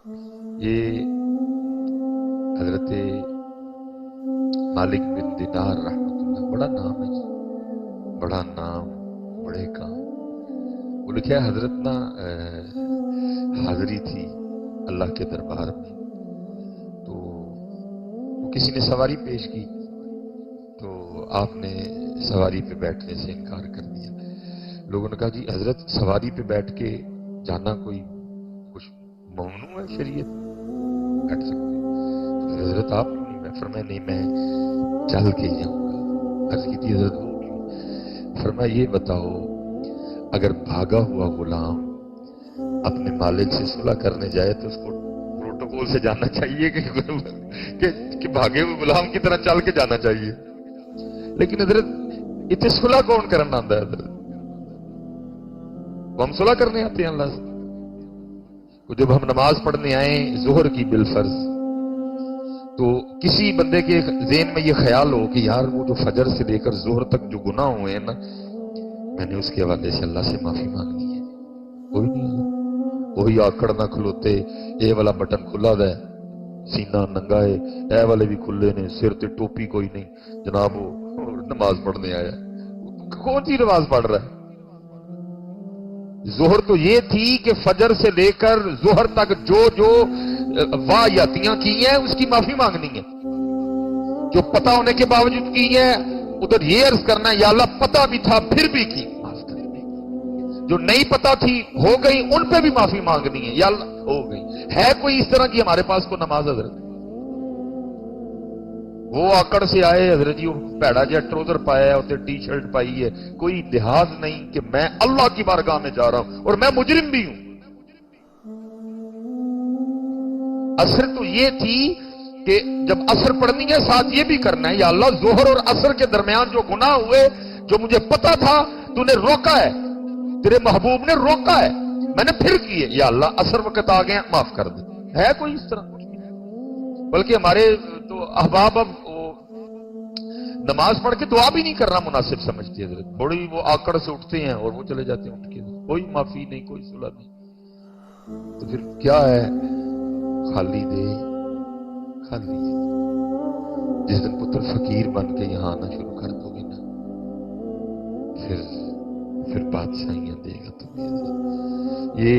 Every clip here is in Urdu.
یہ حضرت مالک بن دینار رحمۃ اللہ، بڑا نام ہے جی، بڑا نام، بڑے کام۔ وہ لکھا ہے حضرت نا حاضری تھی اللہ کے دربار میں، تو وہ کسی نے سواری پیش کی تو آپ نے سواری پہ بیٹھنے سے انکار کر دیا۔ لوگوں نے کہا جی حضرت سواری پہ بیٹھ کے جانا کوئی کچھ ممنوع ہے شریعت، بیٹھ سکتے ہیں؟ تو پھر حضرت آپ کیوں نہیں؟ میں فرمایا نہیں، میں چل کے ہی جاؤں گا۔ عرض کی تھی حضرت وہ کیوں؟ فرمایا یہ بتاؤ، اگر بھاگا ہوا غلام اپنے مالک سے صلح کرنے جائے تو اس کو پروٹوکول سے جانا چاہیے کہ بھاگے ہوئے غلام کی طرح چل کے جانا چاہیے؟ لیکن حضرت اتنے صلح کون کرنا آتا ہے حضرت؟ وہ ہم صلح کرنے آتے ہیں اللہ سے؟ جب ہم نماز پڑھنے آئیں ظہر کی بالفرض، تو کسی بندے کے ذہن میں یہ خیال ہو کہ یار وہ جو فجر سے لے کر ظہر تک جو گناہ ہوئے ہیں نا، میں نے اس کے حوالے سے اللہ سے معافی مانگنی ہے، کوئی نہیں ہے۔ وہی آکڑ نہ کھلوتے، اے والا بٹن کھلا ہے، سینہ ننگا ہے، اے والے بھی کھلے نے، سر تے ٹوپی کوئی نہیں، جناب وہ نماز پڑھنے آیا۔ کون سی نماز پڑھ رہا ہے؟ ظہر تو یہ تھی کہ فجر سے لے کر ظہر تک جو واہیاتیاں کی ہیں اس کی معافی مانگنی ہے۔ جو پتہ ہونے کے باوجود کی ہیں ادھر یہ عرض کرنا ہے یا اللہ پتہ بھی تھا پھر بھی کی، معاف کریں۔ جو نہیں پتہ تھی ہو گئی ان پہ بھی معافی مانگنی ہے یا اللہ ہو گئی۔ ہے کوئی اس طرح کی ہمارے پاس کو نماز حضرت؟ وہ آکڑ سے آئے حضرت جی، وہ پیڑا جہا ٹروزر پایا ہے، اسے ٹی شرٹ پائی ہے، کوئی لحاظ نہیں کہ میں اللہ کی بارگاہ میں جا رہا ہوں اور میں مجرم بھی ہوں۔ عصر تو یہ تھی کہ جب عصر پڑھنی ہے ساتھ یہ بھی کرنا ہے یا اللہ ظہر اور عصر کے درمیان جو گناہ ہوئے جو مجھے پتا تھا تو نے روکا ہے، تیرے محبوب نے روکا ہے، میں نے پھر کیے، یا اللہ عصر وقت آ گئے معاف کر دے۔ ہے کوئی اس طرح؟ بلکہ ہمارے تو احباب اب نماز پڑھ کے دعا بھی نہیں کرنا مناسب سمجھتی ہے حضرت، بڑی وہ آکڑ سے اٹھتے ہیں اور وہ چلے جاتے ہیں اٹھ کے، کوئی معافی نہیں، کوئی صلح نہیں۔ تو پھر کیا ہے؟ خالی دے خالی ہے۔ جس دن پتر فقیر بن کے یہاں آنا شروع کر دو گے نا، پھر بادشاہیاں دے گا تمہیں حضرت۔ یہ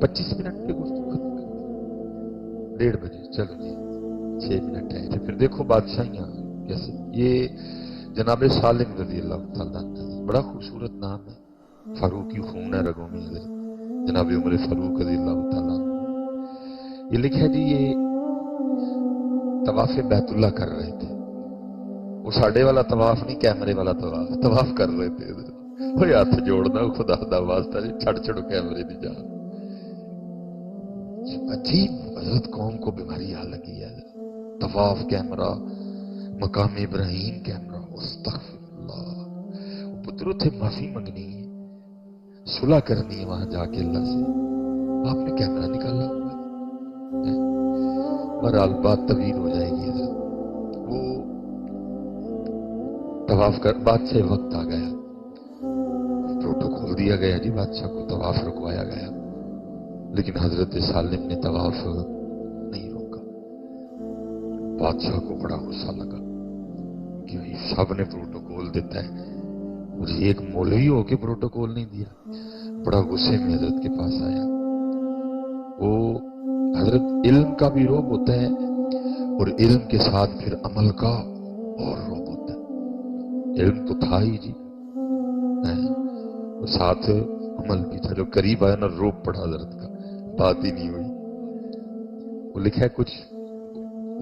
25 منٹ پہ گفتگو ختم کر 1:30 بجے، چلو جی 6 منٹ ہے، پھر دیکھو بادشاہیاں کیسے۔ یہ جناب سالم رضی اللہ تعالیٰ عنہ، بڑا خوبصورت نام ہے، فاروقی خون ہے رگوں میں حضرت، جناب عمر فاروق رضی اللہ تعالیٰ عنہ۔ یہ لکھا ہے جی یہ طواف بیت اللہ کر رہے تھے، وہ ساڑھے والا طواف نہیں، کیمرے والا طواف کر رہے تھے حضرت۔ وہ ہاتھ جوڑنا خدا دا واسطہ جی، چھڑ چھڑو کیمرے دی جان۔ عجیب حضرت قوم کو بیماری آ لگی ہے، طواف کیمرہ، مقام ابراہیم کیمرہ، استغفر اللہ۔ پتروں تھے معافی منگنی ہے، صلح کرنی ہے وہاں جا کے اللہ سے، آپ نے کیمرہ نکالا ہوا ہے۔ بہرحال بات طویل ہو جائے گی حضرت۔ وہ طواف کر بادشاہ وقت آ گیا، پروٹوکول دیا گیا جی، بادشاہ کو طواف رکوایا گیا، لیکن حضرت سالم نے طواف نہیں روکا۔ بادشاہ کو بڑا غصہ لگا کہ سب نے پروٹوکول دیتا ہے، مجھے ایک مولوی ہو کے پروٹوکول نہیں دیا۔ بڑا غصے میں حضرت کے پاس آیا۔ وہ حضرت علم کا بھی روب ہوتا ہے اور علم کے ساتھ پھر عمل کا اور روب ہوتا ہے۔ علم تو تھا ہی جی، اور ساتھ عمل بھی تھا، جو قریب آیا نا روب پڑا حضرت کا، بات ہی نہیں ہوئی۔ وہ لکھا ہے کچھ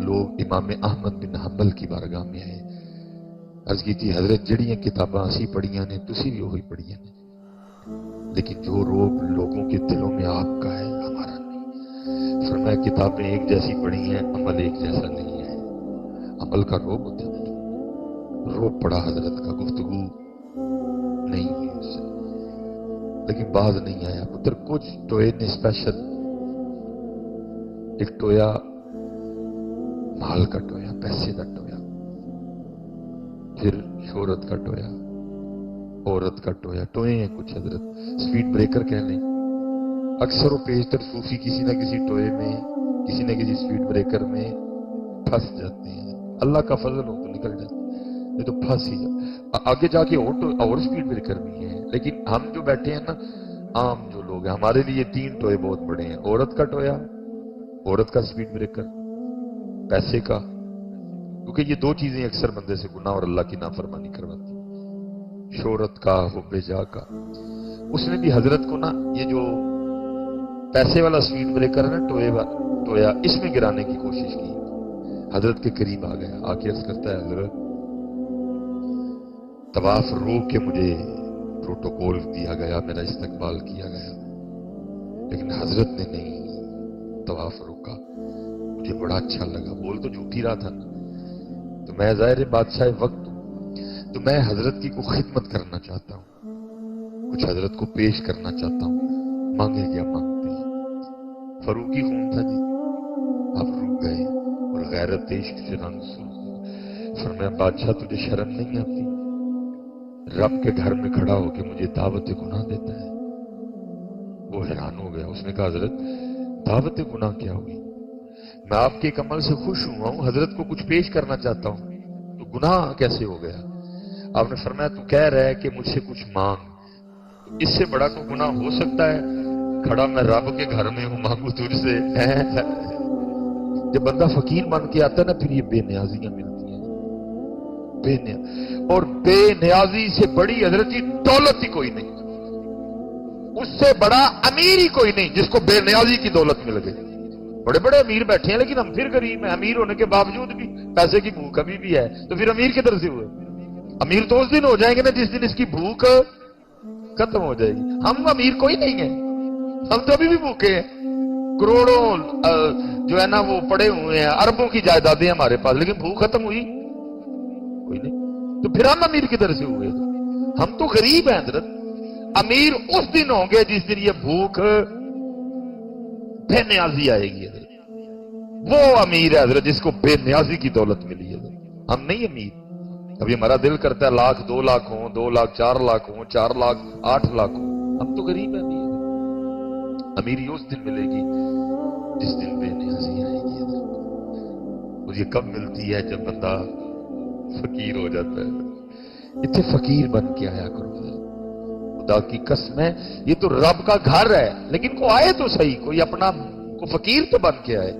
لوگ امام احمد بن حنبل کی بارگاہ میں آئے، عرض کی تھی حضرت جڑیاں کتاباں اسی پڑھیاں نے تسی بھی وہی پڑھیاں نے، لیکن جو روب لوگوں کے دلوں میں آپ کا ہے ہمارا نہیں۔ فرمایا کتابیں ایک جیسی پڑھی ہیں، عمل ایک جیسا نہیں ہے۔ عمل کا روب ہوتا ہے، روب پڑا حضرت کا، گفتگو نہیں ہوئی اس سے، لیکن بعد نہیں آیا۔ پتر کچھ ٹوئے نے اسپیشل، ایک ٹویا مال کا ٹویا، پیسے کا ٹویا، پھر شہرت کا ٹویا، عورت کا ٹویا، ٹوئے ہیں کچھ حضرت، سپیڈ بریکر کہہ لیں، اکثر و بیشتر صوفی کسی نہ کسی ٹوئے میں، کسی نہ کسی سپیڈ بریکر میں پھنس جاتے ہیں. اللہ کا فضل ہو تو نکل جاتے ہیں، یہ تو پھنس ہی جاتے. آگے جا کے اور سپیڈ بریکر بھی ہیں، لیکن ہم جو بیٹھے ہیں نا، عام جو لوگ ہیں، ہمارے لیے 3 ٹوئے بہت بڑے ہیں. عورت کا ٹویا، عورت کا سپیڈ بریکر، پیسے کا. کیونکہ یہ 2 چیزیں اکثر بندے سے گناہ اور اللہ کی نافرمانی کرواتی. شہرت کا، حب جاہ کا. اس نے بھی حضرت کو نا یہ جو پیسے والا سپیڈ بریکر ہے نا، ٹویا، اس میں گرانے کی کوشش کی. حضرت کے قریب آ گیا، آ کے عرض کرتا ہے حضرت طواف روک کے مجھے پروٹوکول دیا گیا، میرا استقبال کیا گیا، لیکن حضرت نے نہیں طواف روکا. مجھے بڑا اچھا لگا. بول تو جھوٹ ہی رہا تھا نا. تو میں ظاہر بادشاہ وقت ہوں، تو میں حضرت کی کو خدمت کرنا چاہتا ہوں، کچھ حضرت کو پیش کرنا چاہتا ہوں. مانگے کیا مانگتے ہیں؟ فاروقی خون تھا جی. آپ رک گئے اور غیرت عشق سے رنگ سرخ. فرمایا بادشاہ تجھے شرم نہیں آتی؟ رب کے گھر میں کھڑا ہو کے مجھے دعوت گناہ دیتا ہے. وہ حیران ہو گیا. اس نے کہا حضرت دعوت گناہ کیا ہوگی؟ میں آپ کے ایک عمل سے خوش ہوا ہوں، حضرت کو کچھ پیش کرنا چاہتا ہوں، تو گناہ کیسے ہو گیا؟ آپ نے فرمایا تو کہہ رہا ہے کہ مجھ سے کچھ مانگ، اس سے بڑا کوئی گناہ ہو سکتا ہے؟ کھڑا میں رب کے گھر میں ہوں، مانگوں تجھ سے؟ جب بندہ فقیر بن کے آتا ہے نا، پھر یہ بے نیازیاں ملتی ہیں. اور بے نیازی سے بڑی حضرت کی دولت ہی کوئی نہیں، اس سے بڑا امیر ہی کوئی نہیں جس کو بے نیازی کی دولت مل گئی. بڑے بڑے امیر بیٹھے ہیں لیکن ہم پھر غریب ہیں. امیر ہونے کے باوجود بھی پیسے کی بھوک ابھی بھی ہے، تو پھر امیر کدھر سے ہوئے؟ امیر تو اس دن ہو جائیں گے نا جس دن اس کی بھوک ختم ہو جائے گی. ہم امیر کوئی نہیں ہیں، ہم تو ابھی بھی بھوکے ہیں. کروڑوں جو ہے نا وہ پڑے ہوئے ہیں، اربوں کی جائیدادیں ہمارے پاس، لیکن بھوک ختم ہوئی کوئی نہیں. تو پھر ہم امیر کدھر سے ہوئے؟ ہم تو غریب ہیں حضرت. امیر اس دن ہوں گے جس دن یہ بھوک بے نیازی آئے گی حضرت. وہ امیر ہے حضرت جس کو بے نیازی کی دولت ملی ہے. ہم نہیں امیر. ابھی ہمارا دل کرتا ہے 1,00,000 2,00,000 ہوں، 2,00,000 4,00,000 ہوں، 4,00,000 8,00,000 ہوں. ہم تو غریب ہیں. امیری اس دن ملے گی جس دن بے نیازی آئے گی حضرت. اور یہ کب ملتی ہے؟ جب بندہ فقیر ہو جاتا ہے. اتنے فقیر بن کے آیا کرو. خدا کی قسم ہے یہ تو رب کا گھر ہے، لیکن کو آئے تو صحیح، کوئی اپنا کو فقیر تو بن کے آئے.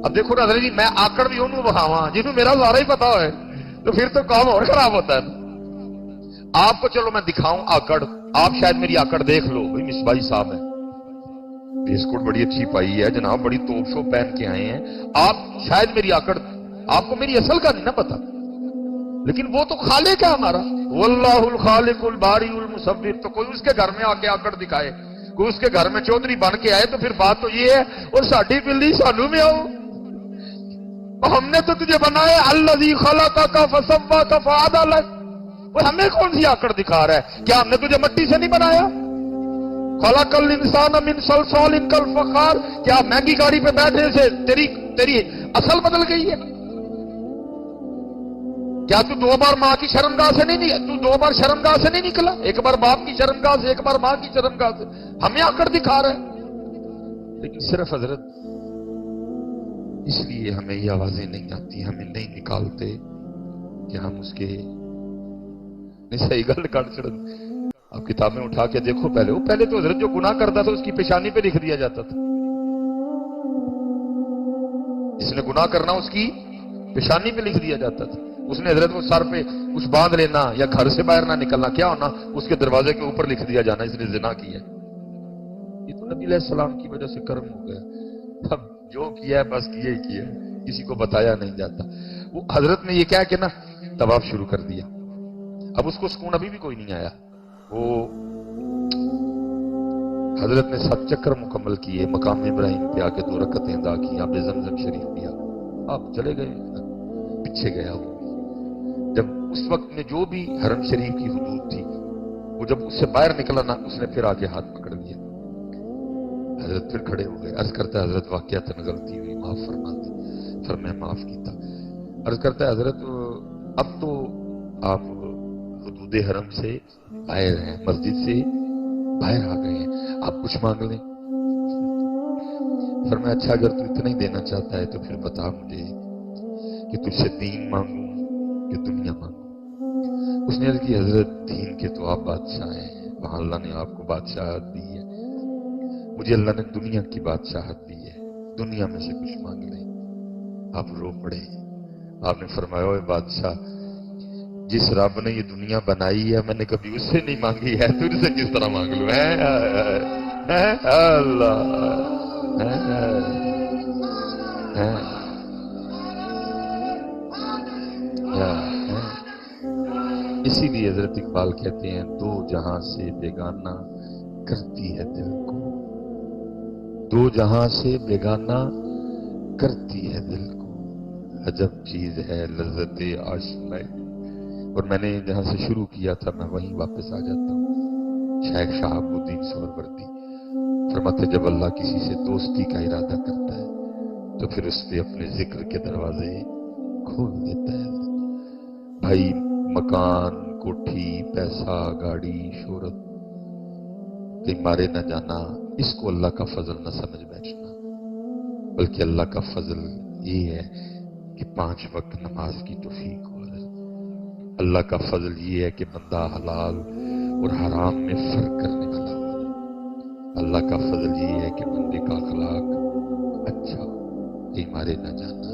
اب دیکھو نا جی، میں آکڑ بھی انہوں بخاواں جنہوں میرا سارا ہی پتا ہے، تو پھر تو کام اور خراب ہوتا ہے. آپ کو چلو میں دکھاؤں آکڑ، آپ شاید میری آکڑ دیکھ لو، بھائی مصباحی صاحب ہے، بسکٹ بڑی اچھی پائی ہے جناب، بڑی توپ شو پہن کے آئے ہیں. آپ شاید میری آکڑ، آپ کو میری اصل کا نہیں نا پتا، لیکن وہ تو خالق ہے ہمارا. واللہ الخالق الباری المصور. تو کوئی اس کے گھر میں آ کے آکڑ دکھائے، کوئی اس کے گھر میں چودھری بن کے آئے، تو پھر بات تو یہ ہے اور ساڈی بلی سانو میں آؤ. ہم نے تو تجھے بنایا الذی خلقک فسواک فعدلک. وہ ہمیں کون سی آکڑ دکھا رہا ہے؟ کیا ہم نے تجھے مٹی سے نہیں بنایا؟ خلق الانسان من صلصال کالفخار. کیا مہنگی گاڑی پہ بیٹھنے سے تیری اصل بدل گئی ہے؟ کیا تو 2 بار ماں کی شرمگاہ سے نہیں، تو 2 بار شرمگاہ سے نہیں نکلا؟ ایک بار باپ کی شرمگاہ سے، ایک بار ماں کی شرمگاہ سے. ہمیں آکڑ دکھا رہا ہے. لیکن صرف حضرت اس لیے ہمیں یہ آوازیں نہیں آتی، ہمیں نہیں نکالتے کہ ہم اس کے صحیح گل کاٹ چڑھ. آپ کتابیں اٹھا کے دیکھو، پہلے تو حضرت جو گناہ کرتا تھا اس کی پیشانی پہ لکھ دیا جاتا تھا. جس نے گناہ کرنا اس کی پیشانی پہ لکھ دیا جاتا تھا. اس نے حضرت کو سر پہ کچھ باندھ لینا یا گھر سے باہر نہ نکلنا، کیا ہونا؟ اس کے دروازے کے اوپر لکھ دیا جانا اس نے زنا کیا. یہ تو نبی علیہ السلام کی وجہ سے کرم ہو گیا. اب جو کیا ہے بس کیا ہی کیا، کسی کو بتایا نہیں جاتا. وہ حضرت نے یہ کہا کہ نا طواف شروع کر دیا. اب اس کو سکون ابھی بھی کوئی نہیں آیا. وہ حضرت نے 7 چکر مکمل کیے، مقام ابراہیم پہ آ کے 2 رکعتیں ادا کی، آپ نے زمزم شریف پیا، آپ چلے گئے. پیچھے گیا وہ جب اس وقت میں جو بھی حرم شریف کی حدود تھی، وہ جب اس سے باہر نکلا نا، اس نے پھر آگے ہاتھ پکڑ لیا. حضرت پھر کھڑے ہو گئے. عرض کرتا ہے حضرت واقعاتاً غلطی ہوئی، معاف فرما دی. فرمایا معاف کیتا. عرض کرتا ہے حضرت اب تو آپ حدود حرم سے باہر ہیں، مسجد سے باہر آ گئے ہیں، آپ کچھ مانگ لیں. فرمایا اچھا اگر تو اتنا ہی دینا چاہتا ہے تو پھر بتا مجھے کہ تجھ سے دین مانگوں کہ دنیا مانگوں؟ اس نے عرض کی حضرت دین کے تو آپ بادشاہ ہیں، وہاں اللہ نے آپ کو بادشاہت دی ہے، مجھے اللہ نے دنیا کی بادشاہت دی ہے، دنیا میں سے کچھ مانگ لیں۔ آپ رو پڑے۔ آپ نے فرمایا اوے بادشاہ، جس رب نے یہ دنیا بنائی ہے میں نے کبھی اس سے نہیں مانگی ہے، تجھ سے کس طرح مانگ لوں؟ اللہ اسی لیے حضرت اقبال کہتے ہیں دو جہاں سے بیگانہ کرتی ہے دل کو، دو جہاں سے بیگانہ کرتی ہے دل کو، عجب چیز ہے لذت آشنائی۔ اور میں نے جہاں سے شروع کیا تھا میں وہیں واپس آ جاتا ہوں۔ شیخ شہاب الدین سہروردی فرماتے جب اللہ کسی سے دوستی کا ارادہ کرتا ہے تو پھر اس پہ اپنے ذکر کے دروازے کھول دیتا ہے۔ بھائی مکان، کوٹھی، پیسہ، گاڑی، شہرت کہیں مارے نہ جانا، اس کو اللہ کا فضل نہ سمجھ بیٹھنا، بلکہ اللہ کا فضل یہ ہے کہ 5 وقت نماز کی توفیق ہو۔ اللہ کا فضل یہ ہے کہ بندہ حلال اور حرام میں فرق کرنے والا ہو۔ اللہ کا فضل یہ ہے کہ بندے کا اخلاق اچھا ہو، کہیں مارے نہ جانا،